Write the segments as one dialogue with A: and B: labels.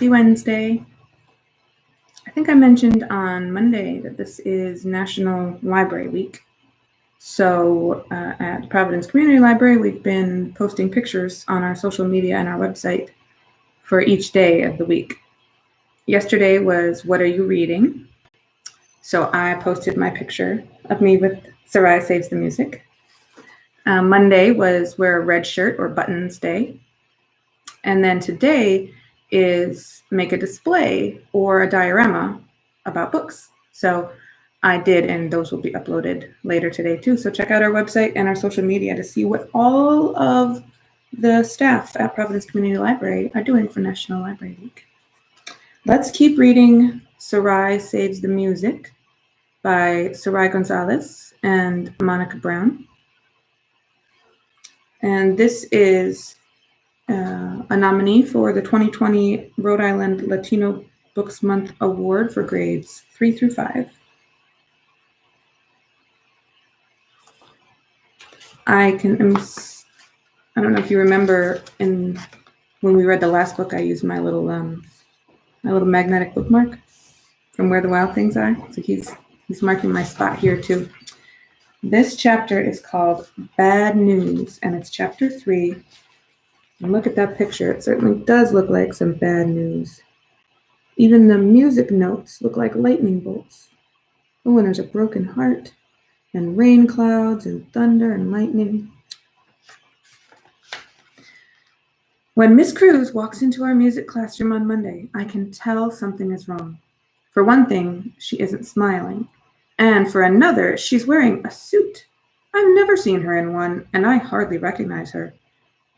A: Happy Wednesday. I think I mentioned on Monday that this is National Library Week. So at Providence Community Library, we've been posting pictures on our social media and our website for each day of the week. Yesterday was What Are You Reading? So I posted my picture of me with Sarai Saves the Music. Monday was Wear a Red Shirt or Buttons Day. And then today is Make a Display or a diorama about books. So I did, and those will be uploaded later today too. So check out our website and our social media to see what all of the staff at Providence Community Library are doing for National Library Week. Let's keep reading Sarai Saves the Music by Sarai Gonzalez and Monica Brown. And this is a nominee for the 2020 Rhode Island Latino Books Month Award for grades 3 through 5. I don't know if you remember when we read the last book, I used my little magnetic bookmark from Where the Wild Things Are. So he's marking my spot here too. This chapter is called Bad News, and it's chapter 3. And look at that picture. It certainly does look like some bad news. Even the music notes look like lightning bolts. Oh, and there's a broken heart, and rain clouds, and thunder, and lightning. When Miss Cruz walks into our music classroom on Monday, I can tell something is wrong. For one thing, she isn't smiling. And for another, she's wearing a suit. I've never seen her in one, and I hardly recognize her.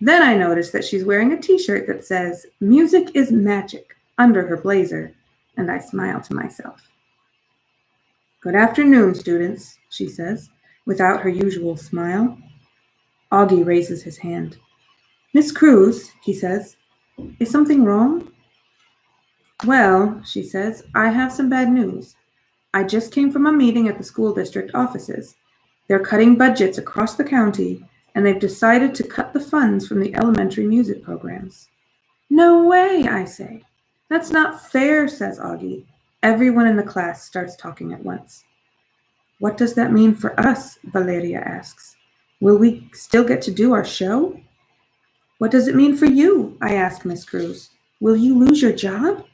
A: Then I notice that she's wearing a t-shirt that says, "Music is magic," under her blazer, and I smile to myself. "Good afternoon, students," she says, without her usual smile. Augie raises his hand. "Miss Cruz," he says, "is something wrong?" "Well," she says, "I have some bad news. I just came from a meeting at the school district offices. They're cutting budgets across the county, and they've decided to cut the funds from the elementary music programs." "No way," I say. "That's not fair," says Augie. Everyone in the class starts talking at once. "What does that mean for us?" Valeria asks. "Will we still get to do our show?" "What does it mean for you?" I ask Miss Cruz. "Will you lose your job?"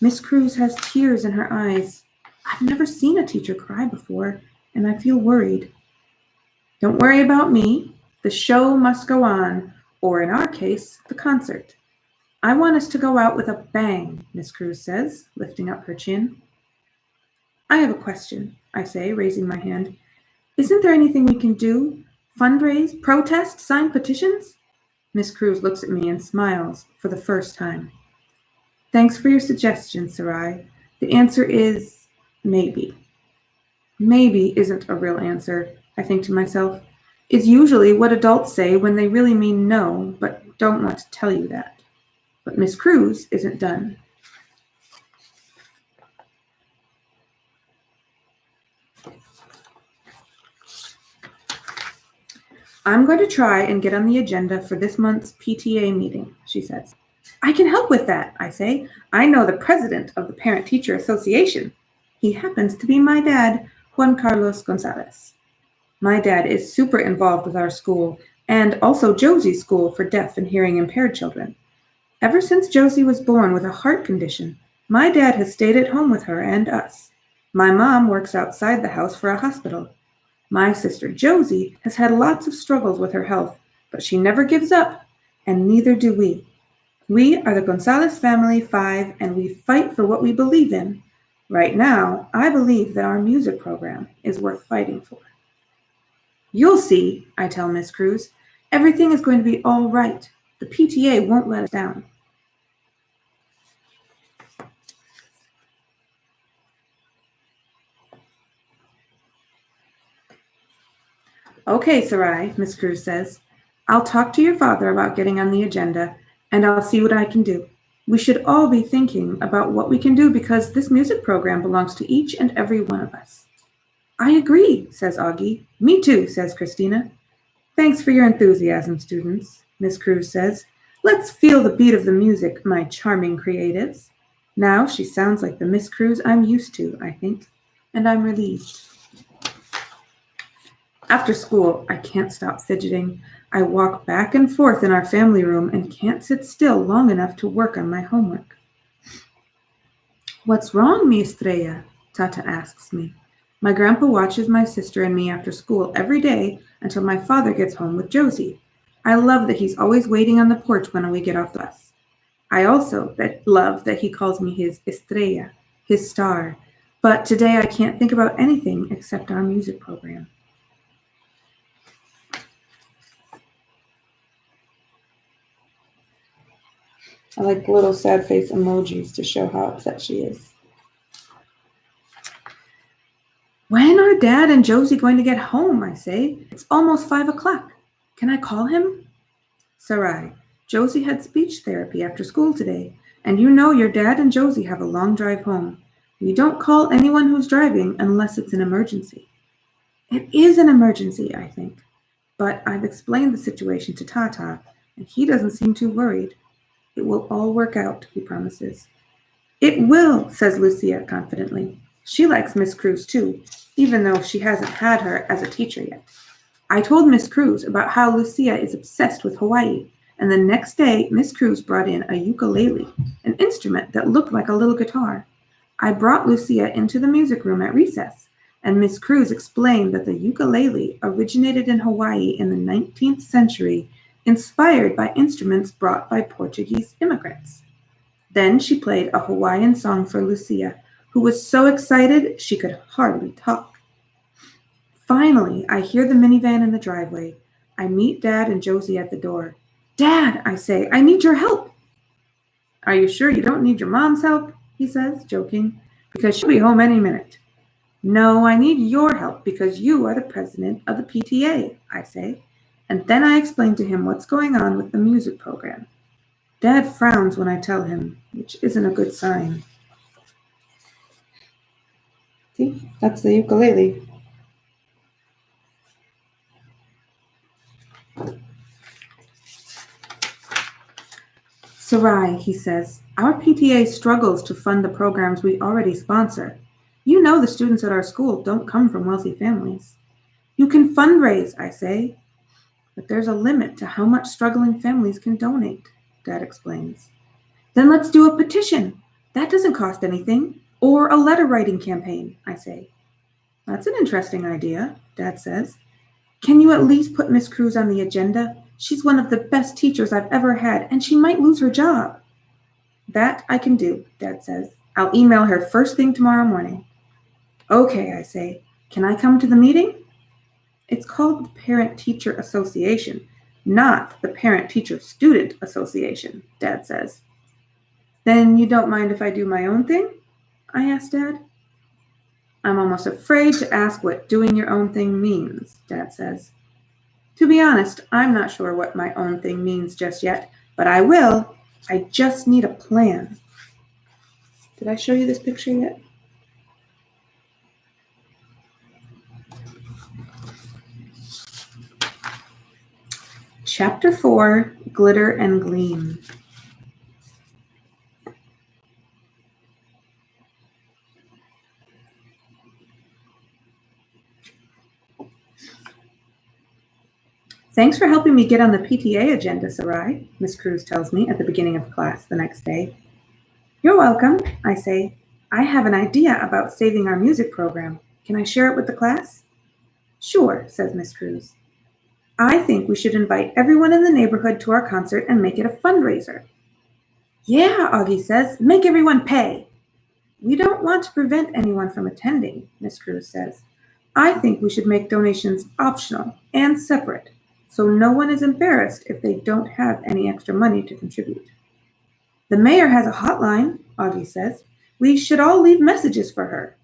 A: Miss Cruz has tears in her eyes. I've never seen a teacher cry before, and I feel worried. "Don't worry about me. The show must go on, or in our case, the concert. I want us to go out with a bang," Miss Cruz says, lifting up her chin. "I have a question," I say, raising my hand. "Isn't there anything we can do? Fundraise, protest, sign petitions?" Miss Cruz looks at me and smiles for the first time. "Thanks for your suggestion, Sarai. The answer is maybe." Maybe isn't a real answer, I think to myself. It's usually what adults say when they really mean no, but don't want to tell you that. But Miss Cruz isn't done. "I'm going to try and get on the agenda for this month's PTA meeting," she says. "I can help with that," I say. "I know the president of the Parent-Teacher Association. He happens to be my dad, Juan Carlos Gonzalez. My dad is super involved with our school and also Josie's school for deaf and hearing impaired children. Ever since Josie was born with a heart condition, my dad has stayed at home with her and us. My mom works outside the house for a hospital. My sister Josie has had lots of struggles with her health, but she never gives up, and neither do we. We are the Gonzalez family 5, and we fight for what we believe in. Right now, I believe that our music program is worth fighting for." "You'll see," I tell Miss Cruz. "Everything is going to be all right. The PTA won't let us down." "Okay, Sarai," Miss Cruz says. "I'll talk to your father about getting on the agenda, and I'll see what I can do. We should all be thinking about what we can do because this music program belongs to each and every one of us." "I agree," says Augie. "Me too," says Christina. "Thanks for your enthusiasm, students," Miss Cruz says. Let's feel the beat of the music, my charming creatives. Now she sounds like the Miss Cruz I'm used to, I think, and I'm relieved. After school, I can't stop fidgeting. I walk back and forth in our family room and can't sit still long enough to work on my homework. What's wrong, mi estrella? Tata asks me. My grandpa watches my sister and me after school every day until my father gets home with Josie. I love that he's always waiting on the porch when we get off the bus. I also love that he calls me his estrella, his star. But today I can't think about anything except our music program. I like the little sad face emojis to show how upset she is. When are Dad and Josie going to get home, I say? It's almost 5 o'clock. Can I call him? Sarai, Josie had speech therapy after school today, and you know your dad and Josie have a long drive home. We don't call anyone who's driving unless it's an emergency. It is an emergency, I think. But I've explained the situation to Tata, and he doesn't seem too worried. It will all work out, he promises. It will, says Lucia confidently. She likes Miss Cruz too, even though she hasn't had her as a teacher yet. I told Miss Cruz about how Lucia is obsessed with Hawaii, and the next day Miss Cruz brought in a ukulele, an instrument that looked like a little guitar. I brought Lucia into the music room at recess, and Miss Cruz explained that the ukulele originated in Hawaii in the 19th century, inspired by instruments brought by Portuguese immigrants. Then she played a Hawaiian song for Lucia, who was so excited she could hardly talk. Finally, I hear the minivan in the driveway. I meet Dad and Josie at the door. Dad, I say, I need your help. Are you sure you don't need your mom's help? He says, joking, because she'll be home any minute. No, I need your help because you are the president of the PTA, I say. And then I explain to him what's going on with the music program. Dad frowns when I tell him, which isn't a good sign. See, that's the ukulele. Sarai, he says, our PTA struggles to fund the programs we already sponsor. You know the students at our school don't come from wealthy families. You can fundraise, I say. But there's a limit to how much struggling families can donate, Dad explains. Then let's do a petition. That doesn't cost anything. Or a letter writing campaign, I say. That's an interesting idea, Dad says. Can you at least put Miss Cruz on the agenda? She's one of the best teachers I've ever had, and she might lose her job. That I can do, Dad says. I'll email her first thing tomorrow morning. Okay, I say. Can I come to the meeting? It's called the Parent-Teacher Association, not the Parent-Teacher-Student Association, Dad says. Then you don't mind if I do my own thing? I ask Dad. I'm almost afraid to ask what doing your own thing means, Dad says. To be honest, I'm not sure what my own thing means just yet, but I will. I just need a plan. Did I show you this picture yet? Chapter 4, Glitter and Gleam. Thanks for helping me get on the PTA agenda, Sarai, Miss Cruz tells me at the beginning of class the next day. You're welcome, I say. I have an idea about saving our music program. Can I share it with the class? Sure, says Miss Cruz. I think we should invite everyone in the neighborhood to our concert and make it a fundraiser. Yeah, Augie says, make everyone pay. We don't want to prevent anyone from attending, Miss Cruz says. I think we should make donations optional and separate, so no one is embarrassed if they don't have any extra money to contribute. The mayor has a hotline, Augie says. We should all leave messages for her.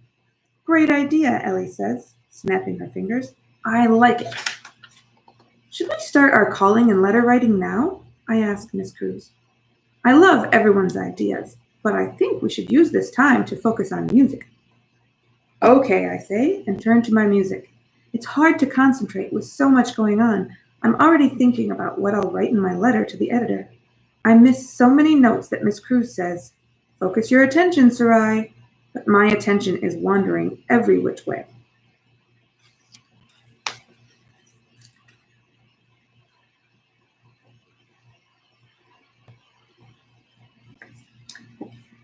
A: Great idea, Ellie says, snapping her fingers. I like it. Should we start our calling and letter writing now? I asked Miss Cruz. I love everyone's ideas, but I think we should use this time to focus on music. Okay, I say, and turn to my music. It's hard to concentrate with so much going on. I'm already thinking about what I'll write in my letter to the editor. I miss so many notes that Miss Cruz says, "Focus your attention, Sarai," but my attention is wandering every which way.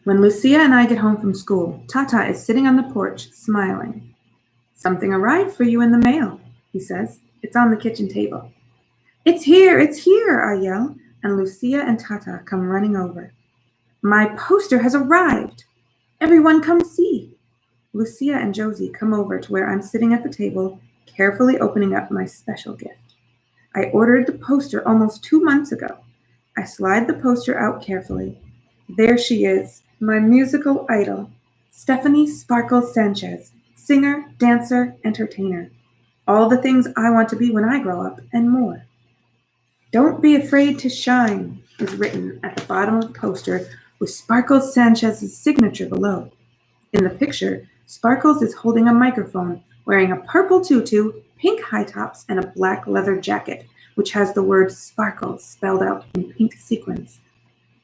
A: When Lucia and I get home from school, Tata is sitting on the porch, smiling. "Something arrived for you in the mail," he says. "It's on the kitchen table." It's here, I yell, and Lucia and Tata come running over. "My poster has arrived! Everyone come see!" Lucia and Josie come over to where I'm sitting at the table, carefully opening up my special gift. I ordered the poster almost 2 months ago. I slide the poster out carefully. There she is, my musical idol, Stephanie Sparkles Sanchez, singer, dancer, entertainer. All the things I want to be when I grow up, and more. "Don't be afraid to shine" is written at the bottom of the poster with Sparkles Sanchez's signature below. In the picture, Sparkles is holding a microphone, wearing a purple tutu, pink high tops, and a black leather jacket, which has the word Sparkles spelled out in pink sequins.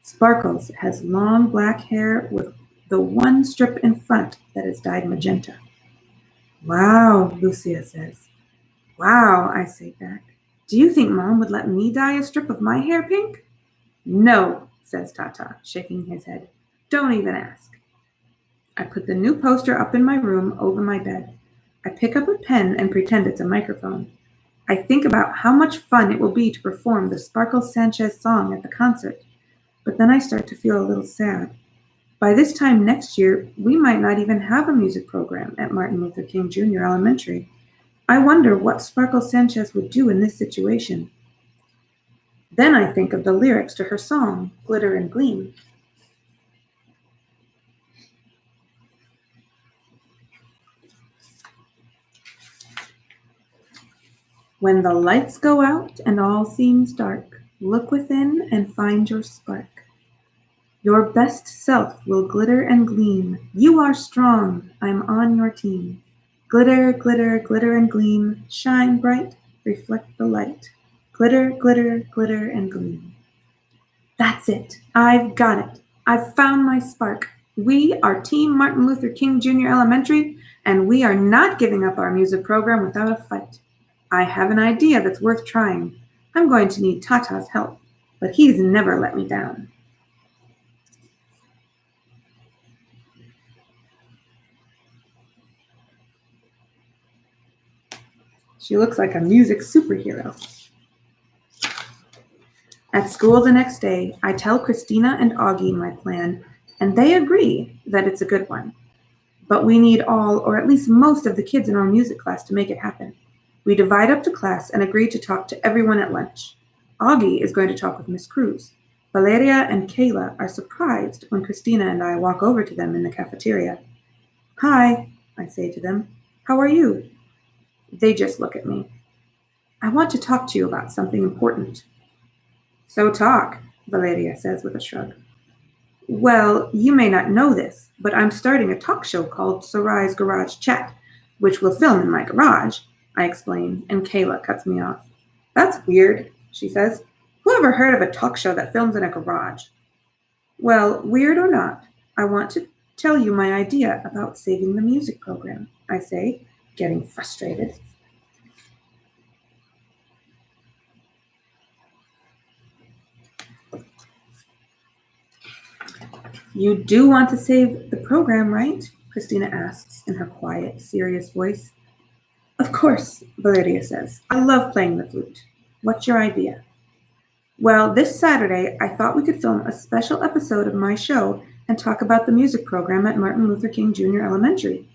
A: Sparkles has long black hair with the one strip in front that is dyed magenta. "Wow," Lucia says. "Wow," I say back. "Do you think Mom would let me dye a strip of my hair pink?" "No," says Tata, shaking his head. "Don't even ask." I put the new poster up in my room over my bed. I pick up a pen and pretend it's a microphone. I think about how much fun it will be to perform the Sparkles Sanchez song at the concert, but then I start to feel a little sad. By this time next year, we might not even have a music program at Martin Luther King Jr. Elementary. I wonder what Sparkles Sanchez would do in this situation. Then I think of the lyrics to her song, Glitter and Gleam. When the lights go out and all seems dark, look within and find your spark. Your best self will glitter and gleam. You are strong, I'm on your team. Glitter, glitter, glitter and gleam. Shine bright, reflect the light. Glitter, glitter, glitter and gleam. That's it. I've got it. I've found my spark. We are Team Martin Luther King Jr. Elementary, and we are not giving up our music program without a fight. I have an idea that's worth trying. I'm going to need Tata's help, but he's never let me down. She looks like a music superhero. At school the next day, I tell Christina and Augie my plan, and they agree that it's a good one. But we need all, or at least most of the kids in our music class to make it happen. We divide up the class and agree to talk to everyone at lunch. Augie is going to talk with Miss Cruz. Valeria and Kayla are surprised when Christina and I walk over to them in the cafeteria. "Hi," I say to them. "How are you?" They just look at me. "I want to talk to you about something important." "So talk," Valeria says with a shrug. "Well, you may not know this, but I'm starting a talk show called Sarai's Garage Chat, which will film in my garage," I explain, and Kayla cuts me off. "That's weird," she says. "Who ever heard of a talk show that films in a garage?" "Well, weird or not, I want to tell you my idea about saving the music program," I say, getting frustrated. "You do want to save the program, right?" Christina asks in her quiet, serious voice. "Of course," Valeria says. "I love playing the flute. What's your idea?" "Well, this Saturday, I thought we could film a special episode of my show and talk about the music program at Martin Luther King Jr. Elementary.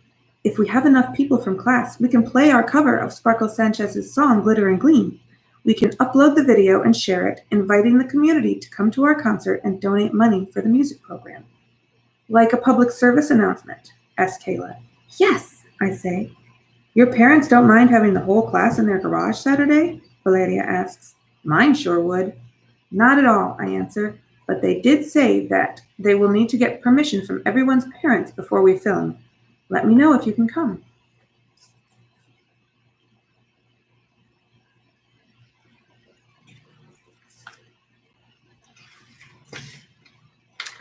A: If we have enough people from class, we can play our cover of Sparkles Sanchez's song, Glitter and Gleam. We can upload the video and share it, inviting the community to come to our concert and donate money for the music program." "Like a public service announcement?" asks Kayla. "Yes," I say. "Your parents don't mind having the whole class in their garage Saturday?" Valeria asks. "Mine sure would." "Not at all," I answer, "but they did say that they will need to get permission from everyone's parents before we film. Let me know if you can come."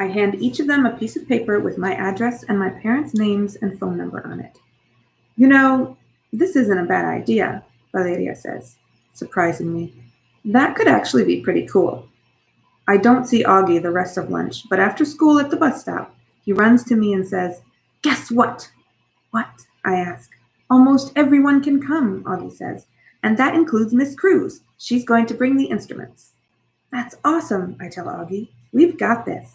A: I hand each of them a piece of paper with my address and my parents' names and phone number on it. You know, this isn't a bad idea, Valeria says, surprising me. That could actually be pretty cool. I don't see Augie the rest of lunch, but after school at the bus stop, he runs to me and says, "Guess what?" "What?" I ask. "Almost everyone can come," Augie says, "and that includes Miss Cruz. She's going to bring the instruments." "That's awesome," I tell Augie. "We've got this."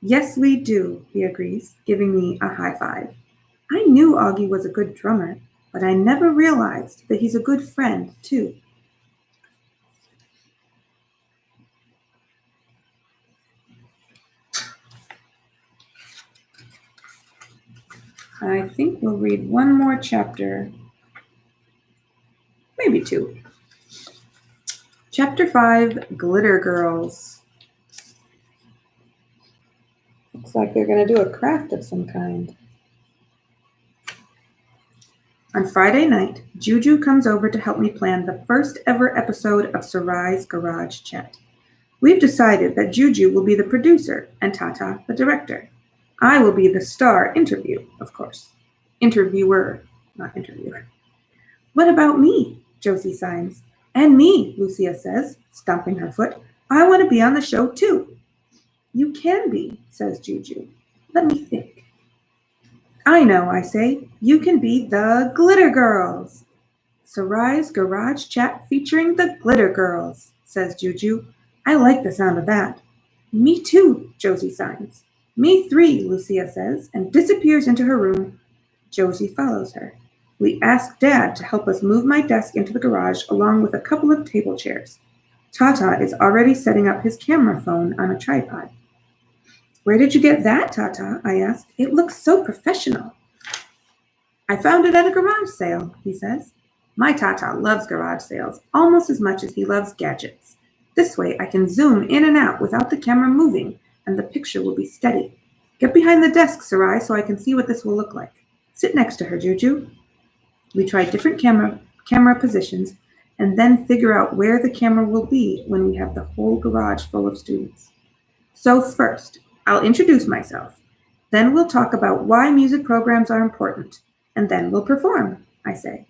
A: "Yes, we do," he agrees, giving me a high five. I knew Augie was a good drummer, but I never realized that he's a good friend, too. I think we'll read one more chapter, maybe two. Chapter 5, Glitter Girls. Looks like they're going to do a craft of some kind. On Friday night, Juju comes over to help me plan the first ever episode of Sarai's Garage Chat. We've decided that Juju will be the producer and Tata the director. I will be the star interview, of course. Interviewer, not interviewer. "What about me?" Josie signs. "And me," Lucia says, stomping her foot. "I want to be on the show too." "You can be," says Juju. "Let me think." "I know," I say. "You can be the Glitter Girls." "Sarai's Garage Chat featuring the Glitter Girls," says Juju. "I like the sound of that." "Me too," Josie signs. "Me three," Lucia says, and disappears into her room. Josie follows her. We ask Dad to help us move my desk into the garage along with a couple of table chairs. Tata is already setting up his camera phone on a tripod. "Where did you get that, Tata?" I ask. "It looks so professional." "I found it at a garage sale," he says. My Tata loves garage sales almost as much as he loves gadgets. This way I can zoom in and out without the camera moving, and the picture will be steady. Get behind the desk, Sarai, so I can see what this will look like. Sit next to her, Juju. We try different camera positions and then figure out where the camera will be when we have the whole garage full of students. So first, I'll introduce myself. Then we'll talk about why music programs are important, and then we'll perform, I say.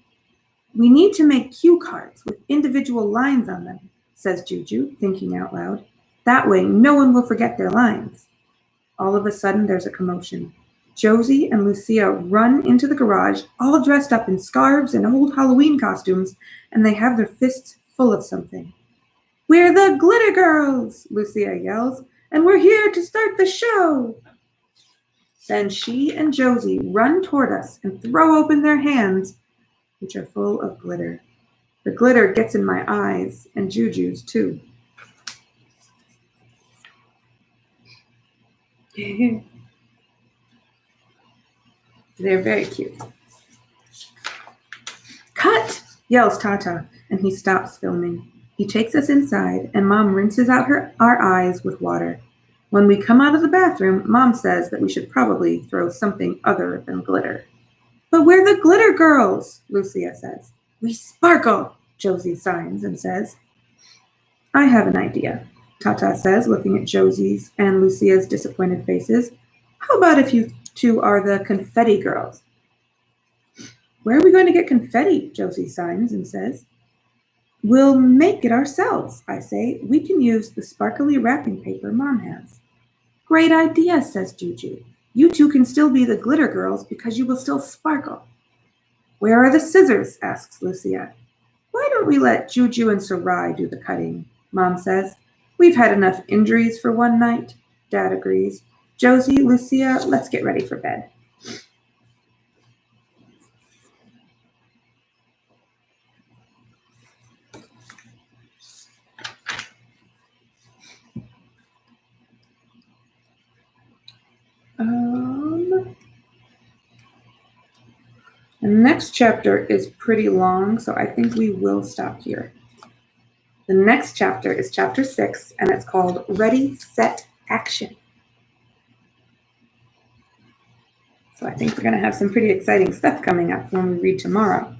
A: "We need to make cue cards with individual lines on them," says Juju, thinking out loud. "That way no one will forget their lines." All of a sudden, there's a commotion. Josie and Lucia run into the garage, all dressed up in scarves and old Halloween costumes, and they have their fists full of something. "We're the Glitter Girls," Lucia yells, "and we're here to start the show." Then she and Josie run toward us and throw open their hands, which are full of glitter. The glitter gets in my eyes, and Juju's too. They're very cute. "Cut!" yells Tata, and he stops filming. He takes us inside, and Mom rinses out our eyes with water. When we come out of the bathroom, Mom says that we should probably throw something other than glitter. "But we're the Glitter Girls," Lucia says. "We sparkle," Josie signs and says. "I have an idea," Tata says, looking at Josie's and Lucia's disappointed faces. "How about if you two are the Confetti Girls?" "Where are we going to get confetti?" Josie signs and says. "We'll make it ourselves," I say. "We can use the sparkly wrapping paper Mom has." "Great idea," says Juju. "You two can still be the Glitter Girls because you will still sparkle." "Where are the scissors?" asks Lucia. "Why don't we let Juju and Sarai do the cutting?" Mom says. "We've had enough injuries for one night." Dad agrees. "Josie, Lucia, let's get ready for bed." The next chapter is pretty long, so I think we will stop here. The next chapter is chapter 6, and it's called Ready, Set, Action. So I think we're going to have some pretty exciting stuff coming up when we read tomorrow.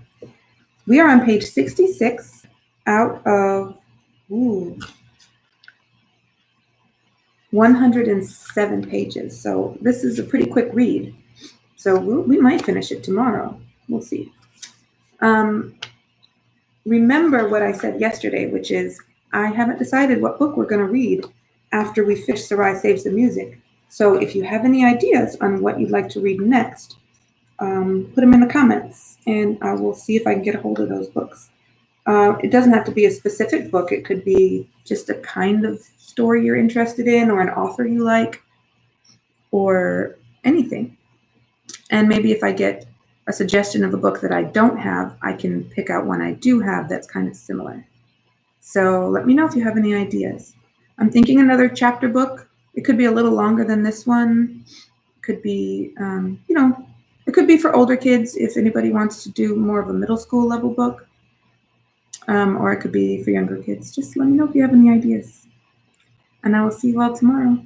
A: We are on page 66 out of, 107 pages. So this is a pretty quick read. So we might finish it tomorrow. We'll see. Remember what I said yesterday, which is I haven't decided what book we're going to read after we finish Sarai Saves the Music. So if you have any ideas on what you'd like to read next, put them in the comments, and I will see if I can get a hold of those books. It doesn't have to be a specific book. It could be just a kind of story you're interested in, or an author you like, or anything. And maybe if I get a suggestion of a book that I don't have, I can pick out one I do have that's kind of similar. So let me know if you have any ideas. I'm thinking another chapter book. It could be a little longer than this one. It could be, it could be for older kids if anybody wants to do more of a middle school level book. Or it could be for younger kids. Just let me know if you have any ideas. And I will see you all tomorrow.